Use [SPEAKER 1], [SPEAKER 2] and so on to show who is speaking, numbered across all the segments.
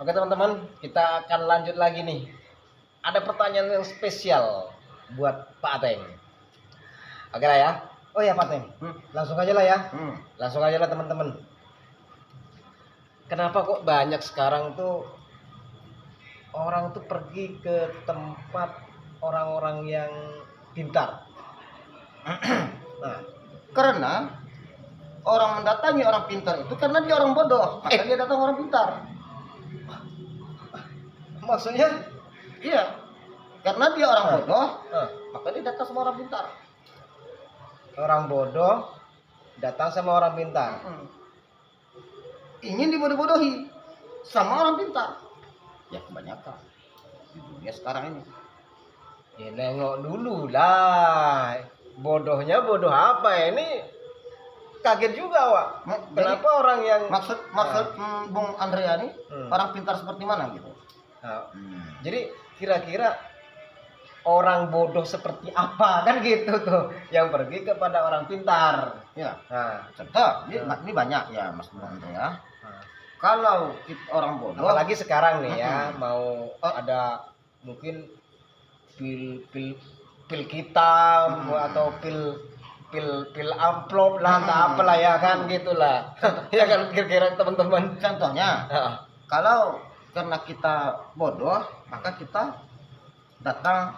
[SPEAKER 1] Oke teman-teman, kita akan lanjut lagi nih. Ada pertanyaan yang spesial buat Pak Ateng. Oke lah ya. Oh ya Pak Ateng, langsung aja lah ya. Langsung aja lah teman-teman. Kenapa kok banyak sekarang tuh orang tuh pergi ke tempat orang-orang yang pintar?
[SPEAKER 2] Nah, karena orang mendatangi orang pintar itu karena dia orang bodoh, maka dia datang orang pintar.
[SPEAKER 1] Maksudnya?
[SPEAKER 2] Iya, karena dia orang bodoh, maka dia datang sama orang pintar.
[SPEAKER 1] Orang bodoh datang sama orang pintar.
[SPEAKER 2] Ingin dibodoh-bodohi sama orang pintar. Ya kebanyakan di dunia sekarang ini.
[SPEAKER 1] Ya nengok dulu lah. Bodohnya bodoh apa ya? Ini kaget juga Wak. Kenapa orang yang
[SPEAKER 2] maksud Bung Andrea nih orang pintar seperti mana gitu?
[SPEAKER 1] Nah, jadi kira-kira orang bodoh seperti apa kan gitu tuh yang pergi kepada orang pintar.
[SPEAKER 2] Ya.
[SPEAKER 1] Nah,
[SPEAKER 2] Contoh, ini banyak ya Mas Bung Andrea. Kalau orang bodoh,
[SPEAKER 1] apalagi sekarang nih ya mau ada mungkin pil kita atau pil amplop lah entah apalah ya kan gitulah. Ya kan kira-kira teman-teman.
[SPEAKER 2] Contohnya, kalau karena kita bodoh, maka kita datang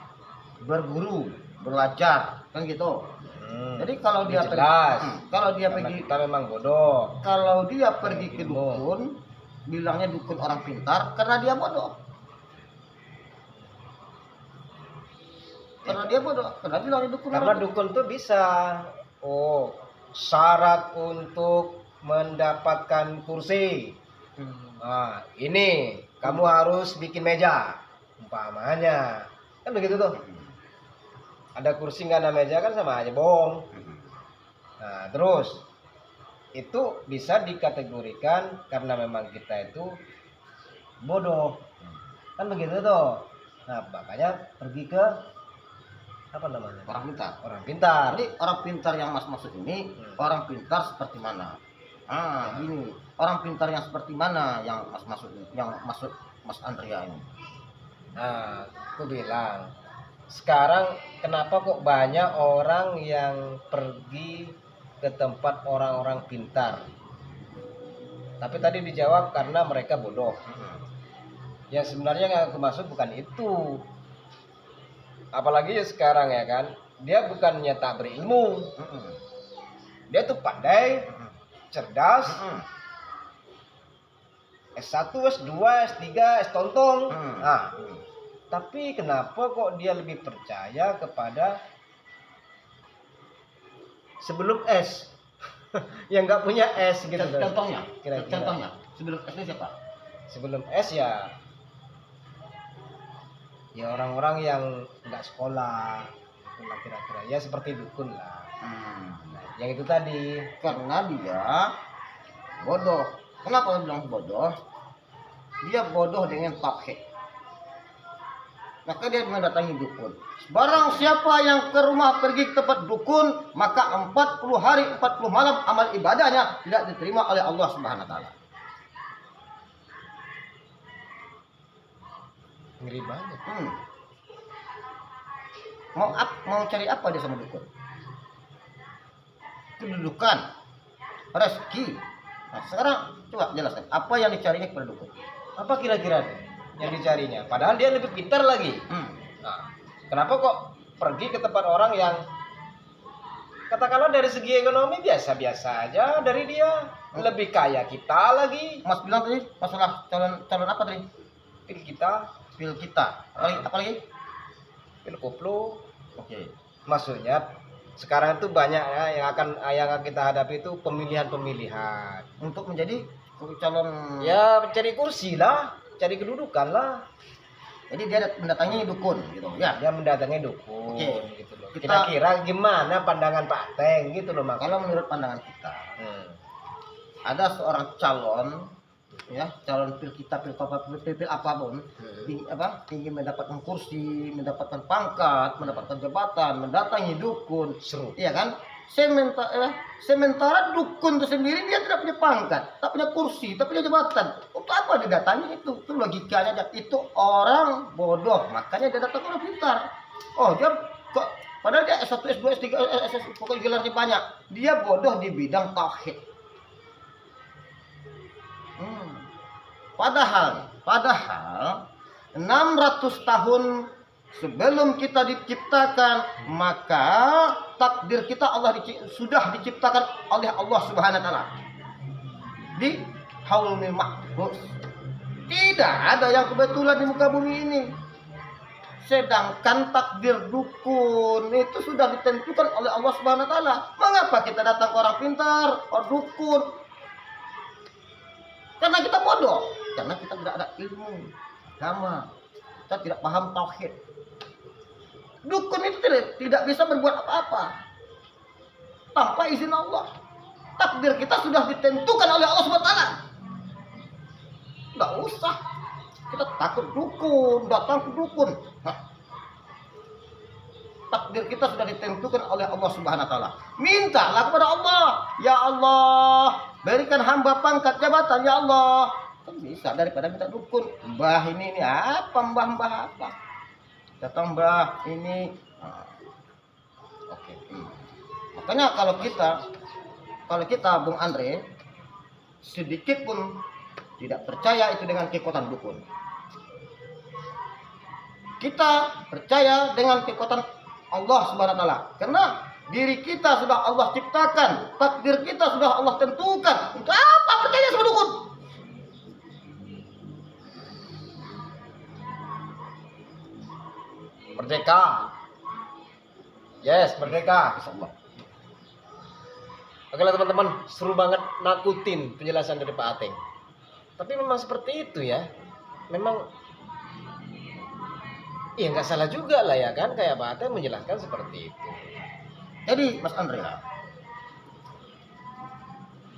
[SPEAKER 2] berguru, belajar, kan gitu. Jadi kalau dia pergi,
[SPEAKER 1] kita memang bodoh.
[SPEAKER 2] Kalau dia pergi ke dukun, bilangnya dukun orang pintar karena dia bodoh. Karena dia bodoh, karena bilangnya dukun.
[SPEAKER 1] Karena dukun tuh bisa, syarat untuk mendapatkan kursi. Nah, ini kamu harus bikin meja, umpamanya, kan begitu tuh. Ada kursi nggak ada meja kan sama aja bohong. Nah, terus itu bisa dikategorikan karena memang kita itu bodoh, kan begitu tuh. Nah, makanya pergi ke apa namanya?
[SPEAKER 2] Orang pintar.
[SPEAKER 1] Orang pintar.
[SPEAKER 2] Jadi orang pintar yang Mas maksud ini orang pintar seperti mana? Gini, orang pintar yang seperti mana yang Mas maksud, yang maksud Mas Andrea ini?
[SPEAKER 1] Nah, aku bilang sekarang kenapa kok banyak orang yang pergi ke tempat orang-orang pintar? Tapi tadi dijawab karena mereka bodoh. Ya sebenarnya yang aku maksud bukan itu. Apalagi ya sekarang ya kan, dia bukannya tak berilmu, dia tuh pandai, cerdas, S1, S2, S3, S tontong. Nah, tapi kenapa kok dia lebih percaya kepada sebelum S yang nggak punya S gitu?
[SPEAKER 2] Contohnya,
[SPEAKER 1] Kira-kira.
[SPEAKER 2] contohnya sebelum S ini siapa?
[SPEAKER 1] Sebelum S ya orang-orang yang nggak sekolah, itulah kira-kira ya seperti dukun lah. Nah, yang itu tadi
[SPEAKER 2] Karena dia bodoh. Kenapa bilang bodoh? Dia bodoh dengan tauhid. Maka dia mendatangi dukun. Barang siapa yang ke rumah pergi ke tempat dukun, maka 40 hari 40 malam amal ibadahnya tidak diterima oleh Allah Subhanahu wa taala.
[SPEAKER 1] ngeri banget.
[SPEAKER 2] Mau cari apa dia sama dukun? Kedudukan, rezeki. Nah, sekarang coba jelaskan apa yang dicarinya kepada dukun.
[SPEAKER 1] Apa kira-kira yang dicarinya? Padahal dia lebih pintar lagi. Nah, kenapa kok pergi ke tempat orang yang katakanlah dari segi ekonomi biasa-biasa aja dari dia, lebih kaya kita lagi.
[SPEAKER 2] Mas bilang tadi masalah calon apa tadi?
[SPEAKER 1] Pil kita,
[SPEAKER 2] Apa lagi?
[SPEAKER 1] pil koplo.
[SPEAKER 2] Oke.
[SPEAKER 1] Maksudnya sekarang itu banyak ya yang kita hadapi itu pemilihan
[SPEAKER 2] Untuk menjadi calon,
[SPEAKER 1] ya mencari kursi lah, cari kedudukan lah.
[SPEAKER 2] jadi dia mendatangi dukun gitu ya.
[SPEAKER 1] Dia mendatangi dukun.
[SPEAKER 2] Oke.
[SPEAKER 1] Gitu loh.
[SPEAKER 2] Kita-
[SPEAKER 1] Kira-kira gimana pandangan Pak Ateng gitu loh Mak.
[SPEAKER 2] Kalau menurut pandangan kita, ada seorang calon pil apapun, ingin mendapatkan kursi, mendapatkan pangkat, mendapatkan jabatan, mendatangi dukun,
[SPEAKER 1] Seru.
[SPEAKER 2] iya kan? Sementara dukun itu sendiri dia tidak punya pangkat, tak punya kursi, tak punya jabatan. Untuk apa dia datangi itu? Itu logikanya. Itu orang bodoh, makanya dia datang orang pintar. Oh, dia kok padahal dia S1, S2, S3, S1, pokoknya gelarnya banyak. Dia bodoh di bidang tauhid. Padahal 600 tahun sebelum kita diciptakan, maka takdir kita sudah diciptakan oleh Allah Subhanahu wa taala. Di Haulul Mahfuz. Tidak ada yang kebetulan di muka bumi ini. Sedangkan takdir dukun itu sudah ditentukan oleh Allah Subhanahu wa taala. Mengapa kita datang ke orang pintar, orang dukun? Karena kita bodoh, karena kita tidak ada ilmu agama. Kita tidak paham tauhid. Dukun itu tidak bisa berbuat apa-apa tanpa izin Allah. Takdir kita sudah ditentukan oleh Allah SWT. Tidak usah kita takut dukun, datang ke dukun. Takdir kita sudah ditentukan oleh Allah Subhanahu wa taala. Mintalah kepada Allah, ya Allah, berikan hamba pangkat jabatan, ya Allah. Kan bisa daripada minta dukun. Mbah ini apa, mbah apa? Datang mbah ini. Oke. Makanya kalau kita Bung Andre sedikit pun tidak percaya itu dengan kekuatan dukun. Kita percaya dengan kekuatan Allah Subhanahu wa taala. Karena diri kita sudah Allah ciptakan, takdir kita sudah Allah tentukan. Untuk apa percaya sama dukun?
[SPEAKER 1] Merdeka. Yes, merdeka. Insyaallah. Oke lah teman-teman, seru banget nakutin penjelasan dari Pak Ateng. Tapi memang seperti itu ya. Memang iya nggak salah juga lah ya kan, kayak Pak Ateng menjelaskan seperti itu.
[SPEAKER 2] Jadi Mas Andrea,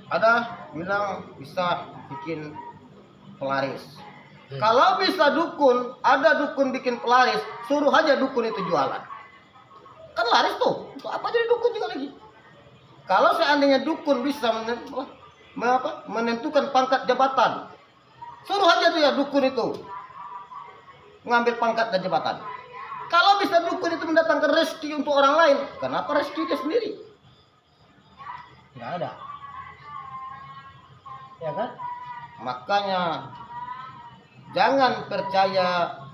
[SPEAKER 2] ada bilang bisa bikin pelaris. Kalau bisa dukun, ada dukun bikin pelaris, suruh aja dukun itu jualan. Kan laris tuh. Untuk apa jadi dukun juga lagi? Kalau seandainya dukun bisa menentukan pangkat jabatan, suruh aja tuh ya dukun itu mengambil pangkat dan jabatan. Kalau bisa dukun itu mendatangkan rezeki untuk orang lain, kenapa rezeki dia sendiri? Nggak ada. Ya kan? Makanya jangan percaya,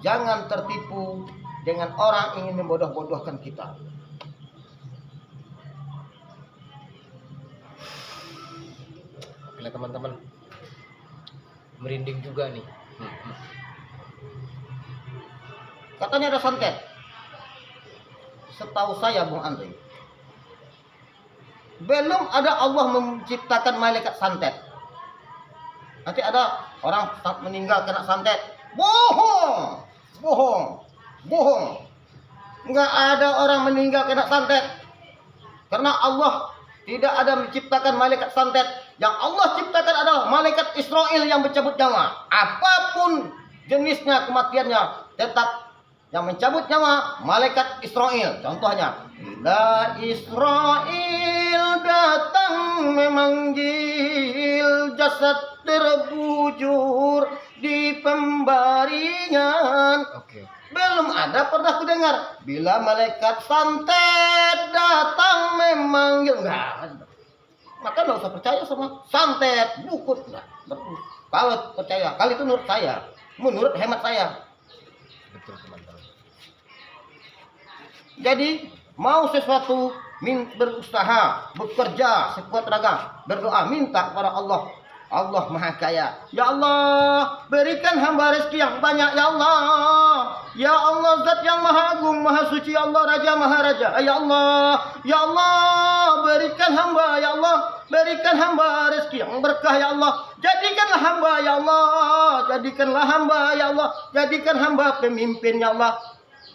[SPEAKER 2] jangan tertipu dengan orang ingin membodoh-bodohkan kita.
[SPEAKER 1] Oke teman-teman, merinding juga nih.
[SPEAKER 2] Katanya ada santet. Setahu saya Bung Andre, belum ada Allah menciptakan malaikat santet. Nanti ada orang meninggal kena santet. Bohong. Enggak ada orang meninggal kena santet. Karena Allah tidak ada menciptakan malaikat santet. Yang Allah ciptakan adalah malaikat Israel yang mencabut nyawa. Apapun jenisnya kematiannya, tetap yang mencabut nyawa malaikat Israel. Contohnya, bila Israel datang memanggil jasad terbujur di pembaringan.
[SPEAKER 1] Oke.
[SPEAKER 2] Belum ada pernah ku dengar bila malaikat santet datang memanggil. Maka nggak usah percaya sama santet, dukun. Kalau percaya, kali itu menurut saya, menurut hemat saya.
[SPEAKER 1] Betul teman-teman.
[SPEAKER 2] Jadi mau sesuatu berusaha, bekerja sekuat tenaga, berdoa, minta kepada Allah. Allah Maha Kaya. Ya Allah, berikan hamba rezeki yang banyak ya Allah. Ya Allah, Zat yang Maha Agung, Maha Suci, Allah Raja Maharaja. Ya Allah, berikan hamba ya Allah, berikan hamba rezeki yang berkah ya Allah. Jadikanlah hamba ya Allah, jadikanlah hamba ya Allah, jadikan hamba pemimpin ya Allah.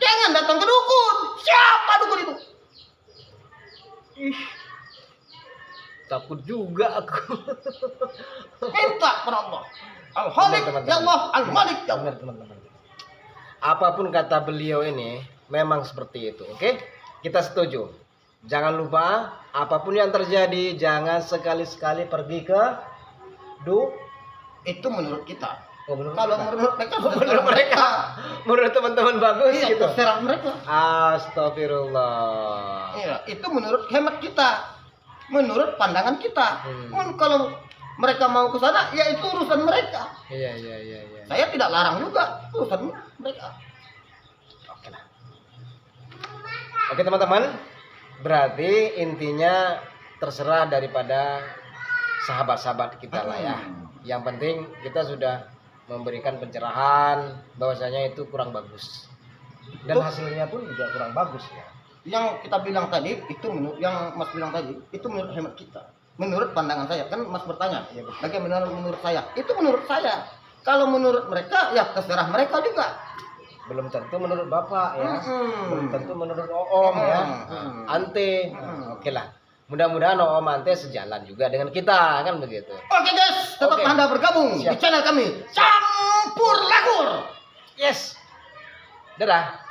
[SPEAKER 2] Jangan datang ke dukun. Siapa dukun itu?
[SPEAKER 1] Takut juga aku.
[SPEAKER 2] Minta kepada Allah. Al-Khaliq ya Allah, Al-Malik ya Allah.
[SPEAKER 1] Benar teman-teman. Apapun kata beliau ini memang seperti itu, oke? Kita setuju Jangan lupa apapun yang terjadi jangan sekali-sekali pergi ke
[SPEAKER 2] Itu menurut kita.
[SPEAKER 1] Oh, menurut
[SPEAKER 2] Kalau
[SPEAKER 1] kita.
[SPEAKER 2] menurut mereka,
[SPEAKER 1] Menurut mereka, menurut teman-teman bagus
[SPEAKER 2] iya,
[SPEAKER 1] gitu.
[SPEAKER 2] terserah mereka.
[SPEAKER 1] Astagfirullah.
[SPEAKER 2] Iya, itu menurut hemat kita, menurut pandangan kita. Kalau mereka mau ke sana, ya itu urusan mereka.
[SPEAKER 1] Iya.
[SPEAKER 2] Saya tidak larang juga, urusan mereka.
[SPEAKER 1] Oke lah. Oke teman-teman, berarti intinya terserah daripada sahabat-sahabat kita lah ya. Yang penting kita sudah memberikan pencerahan bahwasanya itu kurang bagus. Dan hasilnya pun juga kurang bagus ya.
[SPEAKER 2] Yang kita bilang tadi, itu menurut yang Mas bilang tadi, itu menurut hemat kita. Menurut pandangan saya, kan Mas bertanya,
[SPEAKER 1] Iya, betul.
[SPEAKER 2] bagaimana menurut saya? Itu menurut saya. Kalau menurut mereka, ya terserah mereka juga.
[SPEAKER 1] Belum tentu menurut Bapak ya.
[SPEAKER 2] Hmm.
[SPEAKER 1] Belum tentu menurut Om ya. Ante. Oke lah. Mudah-mudahan Om Ante sejalan juga dengan kita kan begitu.
[SPEAKER 2] Oke guys, tetap
[SPEAKER 1] Oke.
[SPEAKER 2] Anda bergabung
[SPEAKER 1] Siap.
[SPEAKER 2] di channel kami. Campur Lakur.
[SPEAKER 1] Yes. Dadah.